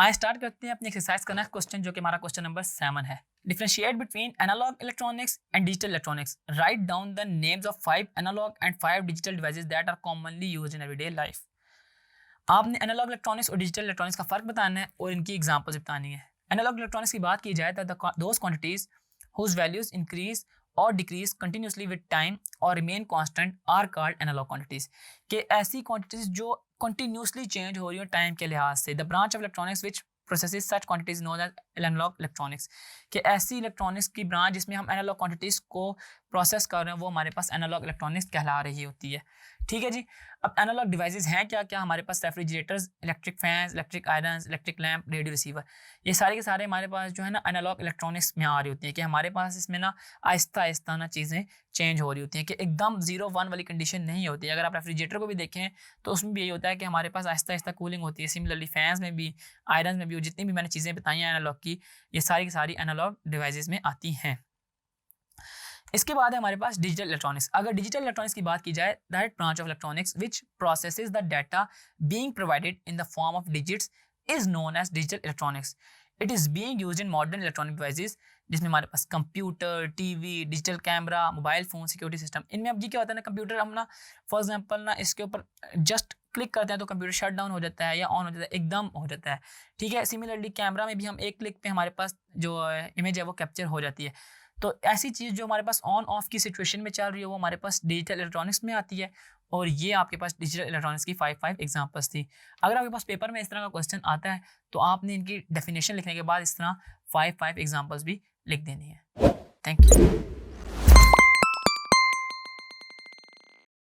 आज स्टार्ट करते हैं अपनी एक्सरसाइज का नेक्स्ट क्वेश्चन, जो कि हमारा क्वेश्चन नंबर 7 है। Differentiate between analog electronics and digital electronics. Write down the names of 5 analog and 5 digital devices that are commonly used in everyday life. आपने एनालॉग इलेक्ट्रॉनिक्स और डिजिटल इलेक्ट्रॉनिक्स का फर्क बताना है और इनकी एग्जांपल्स बतानी है। एनालॉग इलेक्ट्रॉनिक्स की बात की जाए तो those quantities whose values increase और डिक्रीज कंटिन्यूसली विद टाइम और remain constant are called analog quantities. कि ऐसी क्वांटिटीज जो कंटिन्यूसली चेंज हो रही हो टाइम के लिहाज से। The branch of electronics which processes such quantities known as analog electronics. कि ऐसी इलेक्ट्रॉनिक्स की ब्रांच जिसमें हम एनालॉग क्वांटिटीज को प्रोसेस कर रहे हैं वो हमारे पास एनालॉग इलेक्ट्रॉनिक्स कहला रही होती है। ठीक है जी। अब एनालॉग डिवाइसेस हैं क्या क्या? हमारे पास refrigerators, electric fans, electric irons, electric lamp, radio receiver, ये सारे के सारे हमारे पास जो है ना एनालॉग इलेक्ट्रॉनिक्स में आ रही होती है। कि हमारे पास इसमें ना आहिस्ता आहिस्ता ना चीज़ें चेंज हो रही होती हैं, कि एकदम 0-1 वाली कंडीशन नहीं होती। अगर आप रेफ्रिजरेटर को भी देखें तो उसमें भी यही होता है कि हमारे पास आहिस्ता आहिस्ता कूलिंग होती है। सिमिलरली फैंस में भी, आयरन में भी, जितनी भी मैंने चीज़ें बताई हैं एनालॉग की, ये सारी की सारी एनालॉग डिवाइसेस में आती हैं। इसके बाद है हमारे पास डिजिटल इलेक्ट्रॉनिक्स। अगर डिजिटल इलेक्ट्रॉनिक्स की बात की जाए, that branch of electronics which processes the data being provided in the form of digits is known as digital electronics. It is being used in modern electronic devices, जिसमें हमारे पास computer, TV, digital camera, mobile phone, security system. इनमें अब जी क्या होता है ना, computer हम ना फॉर एग्जांपल ना इसके ऊपर जस्ट क्लिक करते हैं तो कंप्यूटर शट डाउन हो जाता है या ऑन हो जाता है, एकदम हो जाता है। ठीक है। सिमिलरली कैमरा में भी हम एक क्लिक पे हमारे पास जो इमेज है वो कैप्चर हो जाती है। तो ऐसी चीज़ जो हमारे पास ऑन ऑफ की सिचुएशन में चल रही है वो हमारे पास डिजिटल इलेक्ट्रॉनिक्स में आती है। और ये आपके पास डिजिटल इलेक्ट्रॉनिक्स की 5 एग्जांपल्स थी। अगर आपके पास पेपर में इस तरह का क्वेश्चन आता है तो आपने इनकी डेफिनेशन लिखने के बाद इस तरह 5 एग्जांपल्स भी लिख देनी है। Thank you.